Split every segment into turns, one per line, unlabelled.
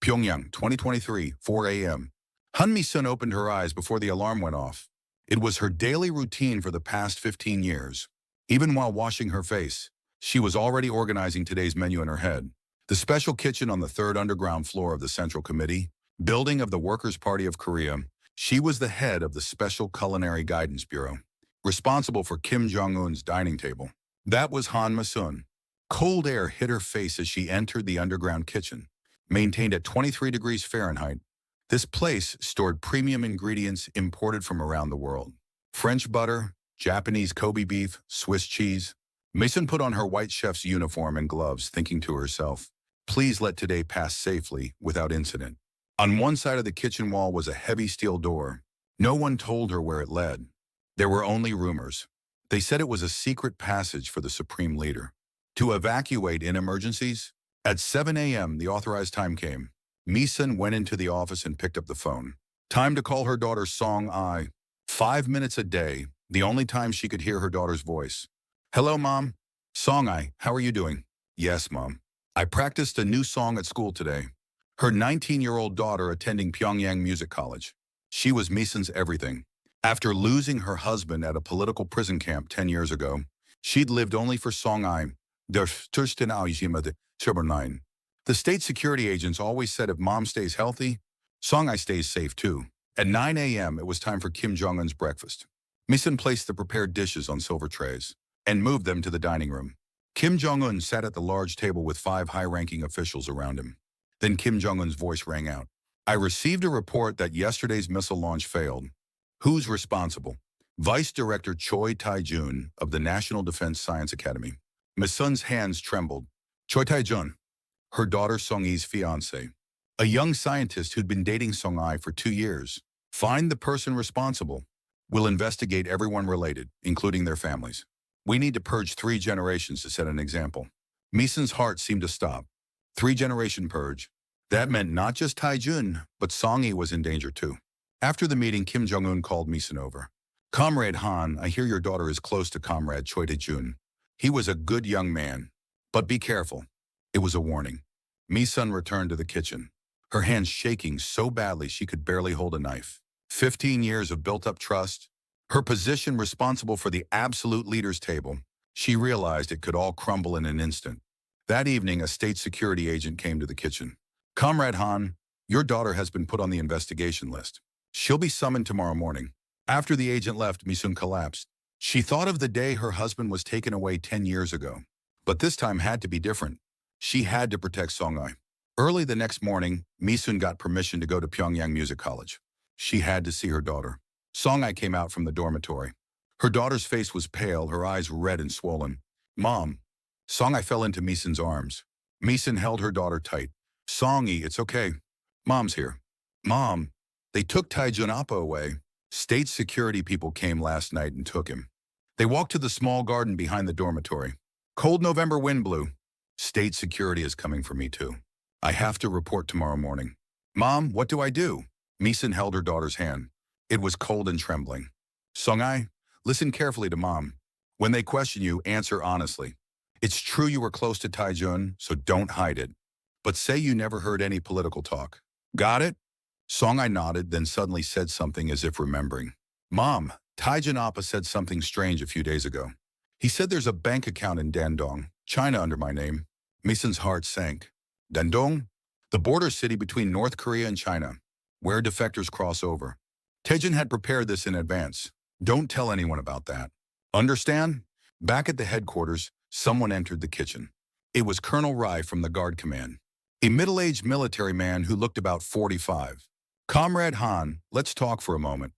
Pyongyang, 2023, 4 a.m. Han Mi-sun opened her eyes before the alarm went off. It was her daily routine for the past 15 years. Even while washing her face, she was already organizing today's menu in her head. The special kitchen on the third underground floor of the Central Committee, building of the Workers' Party of Korea, she was the head of the Special Culinary Guidance Bureau, responsible for Kim Jong-un's dining table. That was Han Mi-sun. Cold air hit her face as she entered the underground kitchen. Maintained at 23 degrees Fahrenheit, this place stored premium ingredients imported from around the world. French butter, Japanese Kobe beef, Swiss cheese. Mi-sun put on her white chef's uniform and gloves, thinking to herself, please let today pass safely, without incident. On one side of the kitchen wall was a heavy steel door. No one told her where it led. There were only rumors. They said it was a secret passage for the supreme leader. To evacuate in emergencies? At 7 a.m., the authorized time came. Mi-sun went into the office and picked up the phone. Time to call her daughter Song-ai. 5 minutes a day, the only time she could hear her daughter's voice. Hello, Mom. Song-ai, how are you doing? Yes, Mom. I practiced a new song at school today. Her 19-year-old daughter attending Pyongyang Music College. She was Mi-sun's everything. After losing her husband at a political prison camp 10 years ago, she'd lived only for Song-ai. The state security agents always said if Mom stays healthy, Song-ai stays safe too. At 9 a.m., it was time for Kim Jong-un's breakfast. Mi-sun placed the prepared dishes on silver trays and moved them to the dining room. Kim Jong-un sat at the large table with 5 high-ranking officials around him. Then Kim Jong-un's voice rang out. I received a report that yesterday's missile launch failed. Who's responsible? Vice Director Choi Tae-jun of the National Defense Science Academy. Mi-sun's hands trembled. Choi Tae-jun, her daughter Song-i's fiancé, a young scientist who'd been dating Song-ai for 2 years. Find the person responsible. We'll investigate everyone related, including their families. We need to purge 3 generations to set an example. Mi-sun's heart seemed to stop. 3-generation purge. That meant not just Tae-jun, but Song-i was in danger too. After the meeting, Kim Jong-un called Mi-sun over. Comrade Han, I hear your daughter is close to Comrade Choi Tae-jun. He was a good young man. But be careful. It was a warning. Mi-sun returned to the kitchen, her hands shaking so badly she could barely hold a knife. 15 years of built-up trust, her position responsible for the absolute leader's table. She realized it could all crumble in an instant. That evening, a state security agent came to the kitchen. Comrade Han, your daughter has been put on the investigation list. She'll be summoned tomorrow morning. After the agent left, Mi-sun collapsed. She thought of the day her husband was taken away 10 years ago. But this time had to be different. She had to protect Song-ai. Early the next morning, Mi-sun got permission to go to Pyongyang Music College. She had to see her daughter. Song-ai came out from the dormitory. Her daughter's face was pale, her eyes red and swollen. Mom. Song-ai fell into Mi-sun's arms. Mi-sun held her daughter tight. Song-ai, it's okay. Mom's here. Mom. They took Tae-jun Appa away. State security people came last night and took him. They walked to the small garden behind the dormitory. Cold November wind blew. State security is coming for me too. I have to report tomorrow morning. Mom, what do I do? Mi-sun held her daughter's hand. It was cold and trembling. Song-ai, listen carefully to Mom. When they question you, answer honestly. It's true you were close to Tae-jun, so don't hide it. But say you never heard any political talk. Got it? Song-ai nodded, then suddenly said something as if remembering. Mom, Tae-jun Appa said something strange a few days ago. He said there's a bank account in Dandong, China under my name. Mi-sun's heart sank. Dandong? The border city between North Korea and China, where defectors cross over. Tae-jun had prepared this in advance. Don't tell anyone about that. Understand? Back at the headquarters, someone entered the kitchen. It was Colonel Rai from the Guard Command, a middle-aged military man who looked about 45. Comrade Han, let's talk for a moment.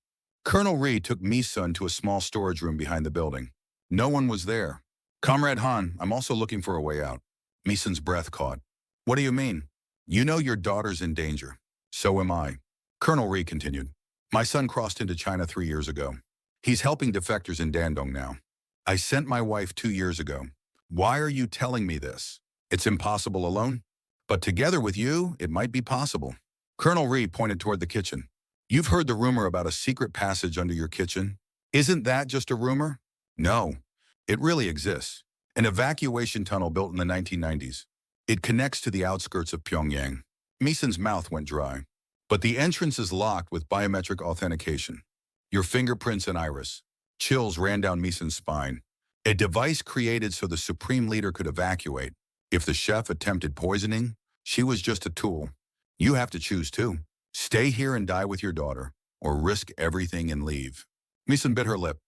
Colonel Ri took Mi-sun to a small storage room behind the building. No one was there. Comrade Han, I'm also looking for a way out. Mi-sun's breath caught. What do you mean? You know your daughter's in danger. So am I. Colonel Ri continued. My son crossed into China 3 years ago. He's helping defectors in Dandong now. I sent my wife 2 years ago. Why are you telling me this? It's impossible alone? But together with you, it might be possible. Colonel Ri pointed toward the kitchen. You've heard the rumor about a secret passage under your kitchen. Isn't that just a rumor? No, it really exists. An evacuation tunnel built in the 1990s. It connects to the outskirts of Pyongyang. Meeson's mouth went dry. But the entrance is locked with biometric authentication. Your fingerprints and iris. Chills ran down Meeson's spine. A device created so the supreme leader could evacuate. If the chef attempted poisoning, she was just a tool. You have to choose too. Stay here and die with your daughter, or risk everything and leave. Meeson bit her lip.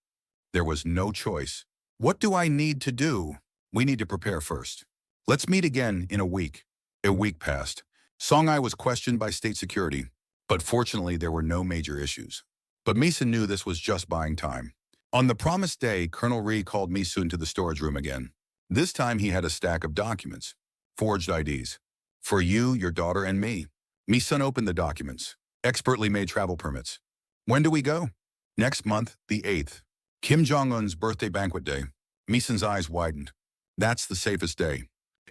There was no choice. What do I need to do? We need to prepare first. Let's meet again in a week. A week passed. Song-ai was questioned by state security, but fortunately there were no major issues. But Meeson knew this was just buying time. On the promised day, Colonel Ri called Meeson to the storage room again. This time he had a stack of documents, forged IDs. For you, your daughter, and me. Meeson opened the documents. Expertly made travel permits. When do we go? Next month, the 8th. Kim Jong-un's birthday banquet day. Meeson's eyes widened. That's the safest day.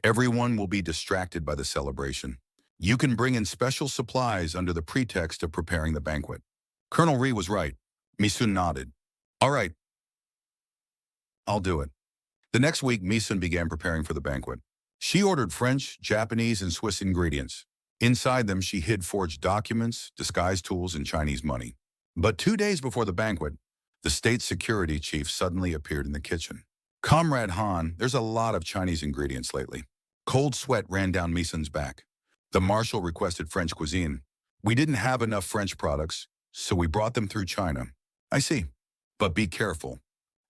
Everyone will be distracted by the celebration. You can bring in special supplies under the pretext of preparing the banquet. Colonel Ri was right. Meeson nodded. All right. I'll do it. The next week, Meeson began preparing for the banquet. She ordered French, Japanese, and Swiss ingredients. Inside them, she hid forged documents, disguise tools, and Chinese money. But 2 days before the banquet, the state security chief suddenly appeared in the kitchen. Comrade Han, there's a lot of Chinese ingredients lately. Cold sweat ran down Meeson's back. The marshal requested French cuisine. We didn't have enough French products, so we brought them through China. I see. But be careful.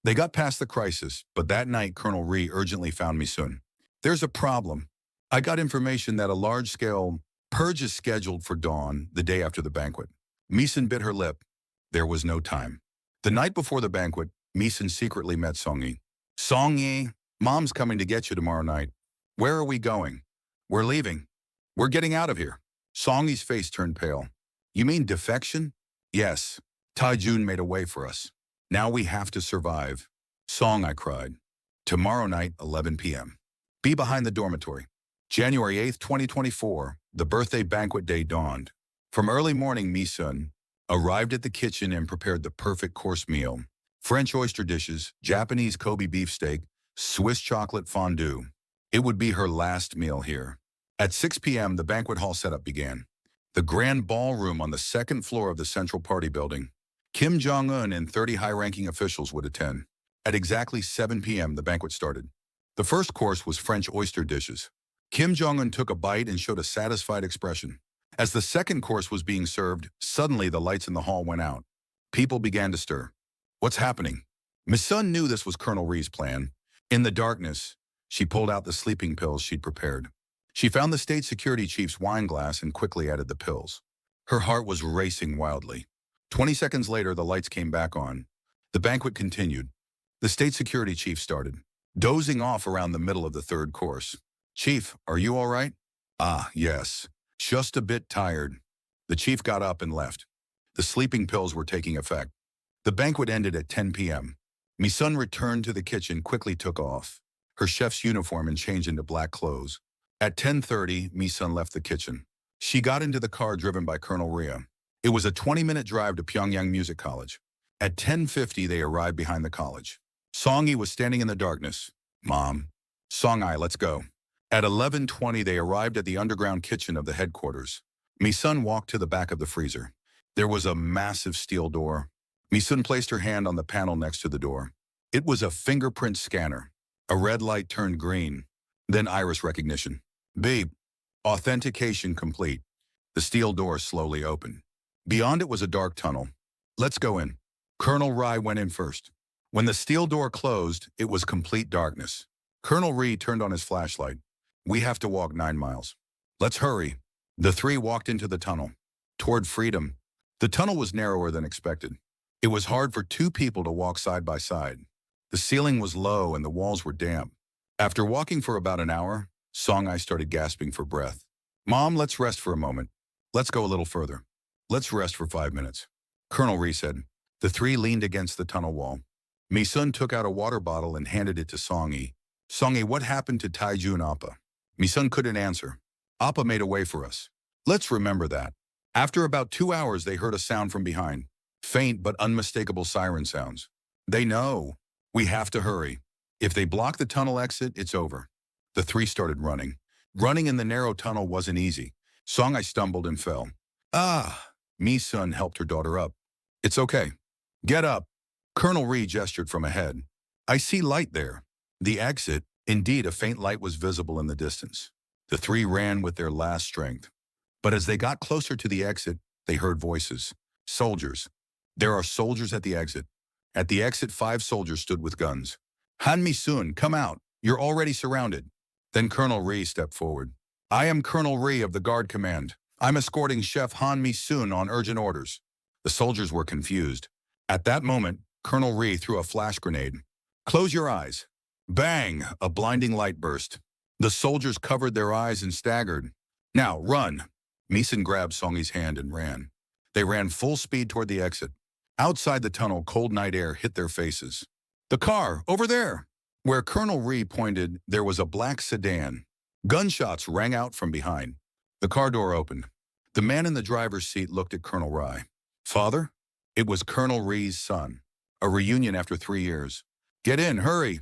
They got past the crisis, but that night Colonel Ri urgently found Meeson. There's a problem. I got information that a large-scale purge is scheduled for dawn the day after the banquet. Meeson bit her lip. There was no time. The night before the banquet, Meeson secretly met Song-yi. Song-yi, Mom's coming to get you tomorrow night. Where are we going? We're leaving. We're getting out of here. Song-yi's face turned pale. You mean defection? Yes. Taijun made a way for us. Now we have to survive. Song, I cried. Tomorrow night, 11 p.m. Be behind the dormitory. January 8th, 2024, the birthday banquet day dawned. From early morning, Meeson arrived at the kitchen and prepared the perfect course meal. French oyster dishes, Japanese Kobe beefsteak, Swiss chocolate fondue. It would be her last meal here. At 6 p.m., the banquet hall setup began. The grand ballroom on the second floor of the Central Party building. Kim Jong-un and 30 high-ranking officials would attend. At exactly 7 p.m., the banquet started. The first course was French oyster dishes. Kim Jong-un took a bite and showed a satisfied expression. As the second course was being served, suddenly the lights in the hall went out. People began to stir. What's happening? Meeson knew this was Colonel Ri's plan. In the darkness, she pulled out the sleeping pills she'd prepared. She found the state security chief's wine glass and quickly added the pills. Her heart was racing wildly. 20 seconds later, the lights came back on. The banquet continued. The state security chief started, dozing off around the middle of the third course. Chief, are you all right? Ah, yes. Just a bit tired. The chief got up and left. The sleeping pills were taking effect. The banquet ended at 10 p.m. Meeson returned to the kitchen, quickly took off her chef's uniform and changed into black clothes. At 10:30, Meeson left the kitchen. She got into the car driven by Colonel Ria. It was a 20-minute drive to Pyongyang Music College. At 10:50, they arrived behind the college. Song-yi was standing in the darkness. Mom. Song-ai, let's go. At 11:20, they arrived at the underground kitchen of the headquarters. Meeson walked to the back of the freezer. There was a massive steel door. Meeson placed her hand on the panel next to the door. It was a fingerprint scanner. A red light turned green, then iris recognition. Beep. Authentication complete. The steel door slowly opened. Beyond it was a dark tunnel. Let's go in. Colonel Ri went in first. When the steel door closed, it was complete darkness. Colonel Ri turned on his flashlight. We have to walk 9 miles. Let's hurry. The three walked into the tunnel. Toward freedom. The tunnel was narrower than expected. It was hard for 2 people to walk side by side. The ceiling was low and the walls were damp. After walking for about an hour, Song-ai started gasping for breath. Mom, let's rest for a moment. Let's go a little further. Let's rest for 5 minutes. Colonel Ri said. The three leaned against the tunnel wall. Meeson took out a water bottle and handed it to Song-yi. Song-yi, what happened to Taijun Appa? Meeson couldn't answer. Appa made a way for us. Let's remember that. After about 2 hours, they heard a sound from behind. Faint but unmistakable siren sounds. They know. We have to hurry. If they block the tunnel exit, it's over. The three started running. Running in the narrow tunnel wasn't easy. Song I stumbled and fell. Ah! Mi-sun helped her daughter up. It's okay. Get up. Colonel Ri gestured from ahead. I see light there. The exit. Indeed, a faint light was visible in the distance. The three ran with their last strength. But as they got closer to the exit, they heard voices. Soldiers. There are soldiers at the exit. At the exit, 5 soldiers stood with guns. Han Mi-sun, come out. You're already surrounded. Then Colonel Ri stepped forward. I am Colonel Ri of the Guard Command. I'm escorting Chef Han Mi-sun on urgent orders. The soldiers were confused. At that moment, Colonel Ri threw a flash grenade. Close your eyes. Bang! A blinding light burst. The soldiers covered their eyes and staggered. Now, run! Mi-sun grabbed Song-yi's hand and ran. They ran full speed toward the exit. Outside the tunnel, cold night air hit their faces. The car, over there! Where Colonel Ri pointed, there was a black sedan. Gunshots rang out from behind. The car door opened. The man in the driver's seat looked at Colonel Ri. Father? It was Colonel Ri's son. A reunion after 3 years. Get in, hurry!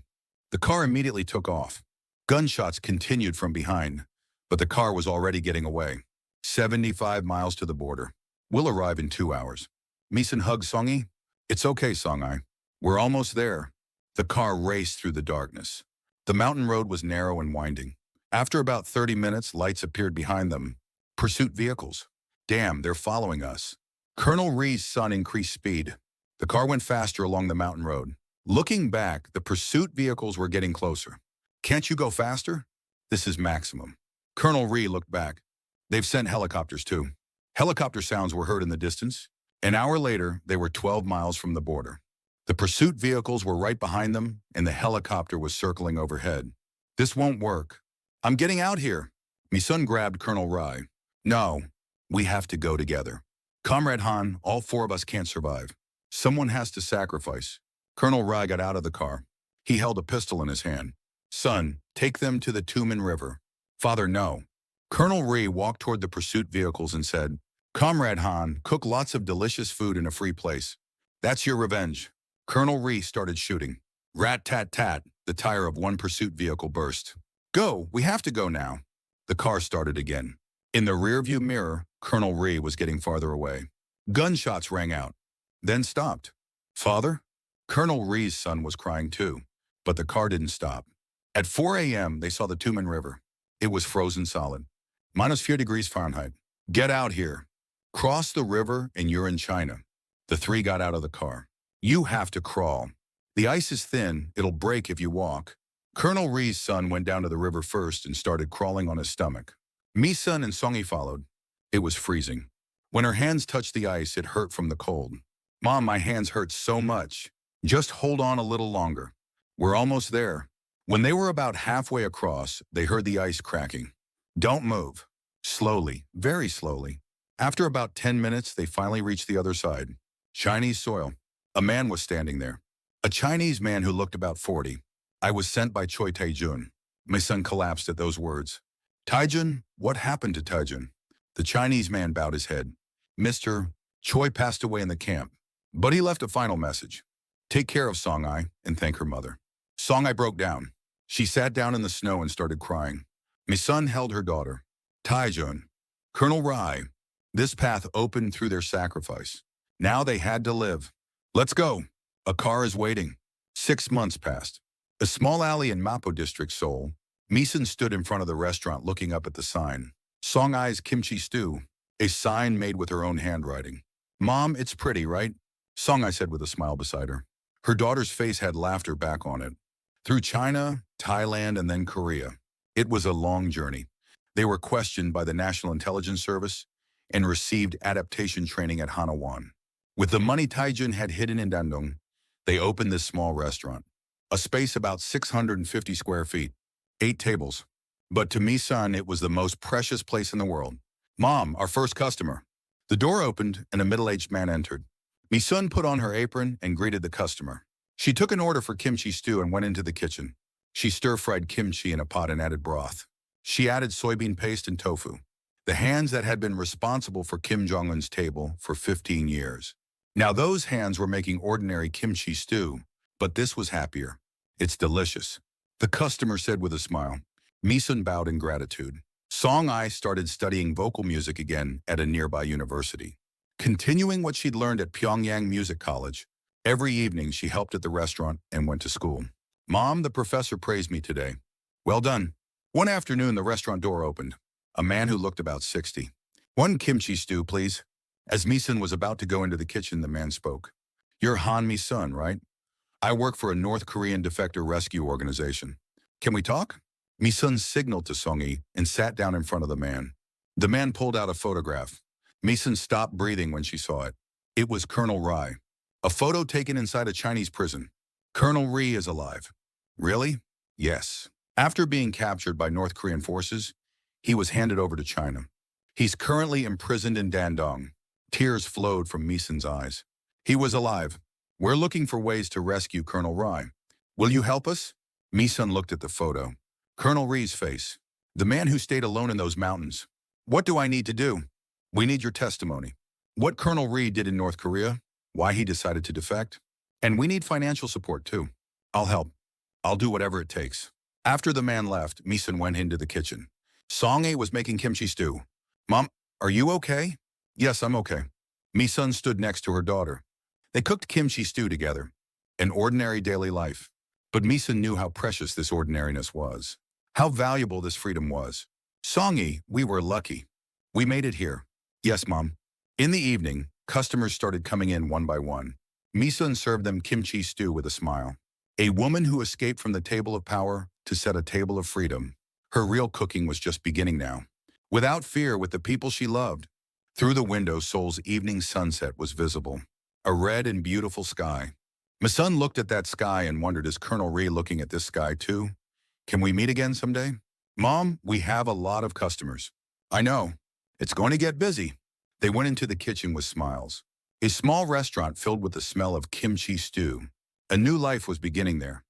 The car immediately took off. Gunshots continued from behind, but the car was already getting away. 75 miles to the border. We'll arrive in 2 hours. Mi-sun hugged Song-yi. It's okay, Song-yi. We're almost there. The car raced through the darkness. The mountain road was narrow and winding. After about 30 minutes, lights appeared behind them. Pursuit vehicles. Damn, they're following us. Colonel Ri's son increased speed. The car went faster along the mountain road. Looking back, the pursuit vehicles were getting closer. Can't you go faster? This is maximum. Colonel Ri looked back. They've sent helicopters too. Helicopter sounds were heard in the distance. An hour later, they were 12 miles from the border. The pursuit vehicles were right behind them, and the helicopter was circling overhead. This won't work. I'm getting out here. Mi-sun grabbed Colonel Ri. No, we have to go together. Comrade Han, all 4 of us can't survive. Someone has to sacrifice. Colonel Ri got out of the car. He held a pistol in his hand. Son, take them to the Tumen River. Father, no. Colonel Ri walked toward the pursuit vehicles and said, Comrade Han, cook lots of delicious food in a free place. That's your revenge. Colonel Ri started shooting. Rat-tat-tat, the tire of one pursuit vehicle burst. Go, we have to go now. The car started again. In the rearview mirror, Colonel Ri was getting farther away. Gunshots rang out, then stopped. Father? Colonel Ri's son was crying too, but the car didn't stop. At 4 a.m., they saw the Tumen River. It was frozen solid. -4 degrees Fahrenheit. Get out here. Cross the river and you're in China. The 3 got out of the car. You have to crawl. The ice is thin, it'll break if you walk. Colonel Ri's son went down to the river first and started crawling on his stomach. Mi-sun and Song-yi followed. It was freezing. When her hands touched the ice, it hurt from the cold. Mom, my hands hurt so much. Just hold on a little longer. We're almost there. When they were about halfway across, they heard the ice cracking. Don't move. Slowly, very slowly. After about 10 minutes, they finally reached the other side. Chinese soil. A man was standing there. A Chinese man who looked about 40. I was sent by Choi Tae-jun. My son collapsed at those words. Tae-jun, what happened to Tae-jun? The Chinese man bowed his head. Mr. Choi passed away in the camp, but he left a final message. Take care of Song-yi and thank her mother. Song-yi broke down. She sat down in the snow and started crying. My son held her daughter. Tae-jun, Colonel Ri, this path opened through their sacrifice. Now they had to live. Let's go. A car is waiting. 6 months passed. A small alley in Mapo District, Seoul. Mi-sun stood in front of the restaurant looking up at the sign. Song-yi's kimchi stew, a sign made with her own handwriting. Mom, it's pretty, right? Song-yi said with a smile beside her. Her daughter's face had laughter back on it. Through China, Thailand, and then Korea. It was a long journey. They were questioned by the National Intelligence Service and received adaptation training at Hanawan. With the money Tae-jun had hidden in Dandong, they opened this small restaurant. A space about 650 square feet, 8 tables. But to Mi-sun, it was the most precious place in the world. Mom, our first customer. The door opened and a middle-aged man entered. Mi-sun put on her apron and greeted the customer. She took an order for kimchi stew and went into the kitchen. She stir-fried kimchi in a pot and added broth. She added soybean paste and tofu, the hands that had been responsible for Kim Jong-un's table for 15 years. Now those hands were making ordinary kimchi stew, but this was happier. It's delicious, the customer said with a smile. Mi-sun bowed in gratitude. Song-ai started studying vocal music again at a nearby university. Continuing what she'd learned at Pyongyang Music College, every evening she helped at the restaurant and went to school. Mom, the professor praised me today. Well done. One afternoon, the restaurant door opened. A man who looked about 60. One kimchi stew, please. As Misun was about to go into the kitchen, the man spoke. You're Han-mi's son, right? I work for a North Korean defector rescue organization. Can we talk? Misun signaled to Song-yi and sat down in front of the man. The man pulled out a photograph. Misun stopped breathing when she saw it. It was Colonel Rai. A photo taken inside a Chinese prison. Colonel Ri is alive. Really? Yes. After being captured by North Korean forces, he was handed over to China. He's currently imprisoned in Dandong. Tears flowed from Misun's eyes. He was alive. We're looking for ways to rescue Colonel Rai. Will you help us? Misun looked at the photo. Colonel Ri's face. The man who stayed alone in those mountains. What do I need to do? We need your testimony. What Colonel Ri did in North Korea, why he decided to defect. And we need financial support too. I'll help. I'll do whatever it takes. After the man left, Misun went into the kitchen. Song-ae was making kimchi stew. Mom, are you okay? Yes, I'm okay. Misun stood next to her daughter. They cooked kimchi stew together. An ordinary daily life. But Misun knew how precious this ordinariness was. How valuable this freedom was. Song-ae, we were lucky. We made it here. Yes, Mom. In the evening, customers started coming in one by one. Misun served them kimchi stew with a smile. A woman who escaped from the table of power to set a table of freedom. Her real cooking was just beginning now. Without fear, with the people she loved. Through the window, Seoul's evening sunset was visible. A red and beautiful sky. Misun looked at that sky and wondered, is Colonel Ri looking at this sky too? Can we meet again someday? Mom, we have a lot of customers. I know. It's going to get busy. They went into the kitchen with smiles. A small restaurant filled with the smell of kimchi stew. A new life was beginning there.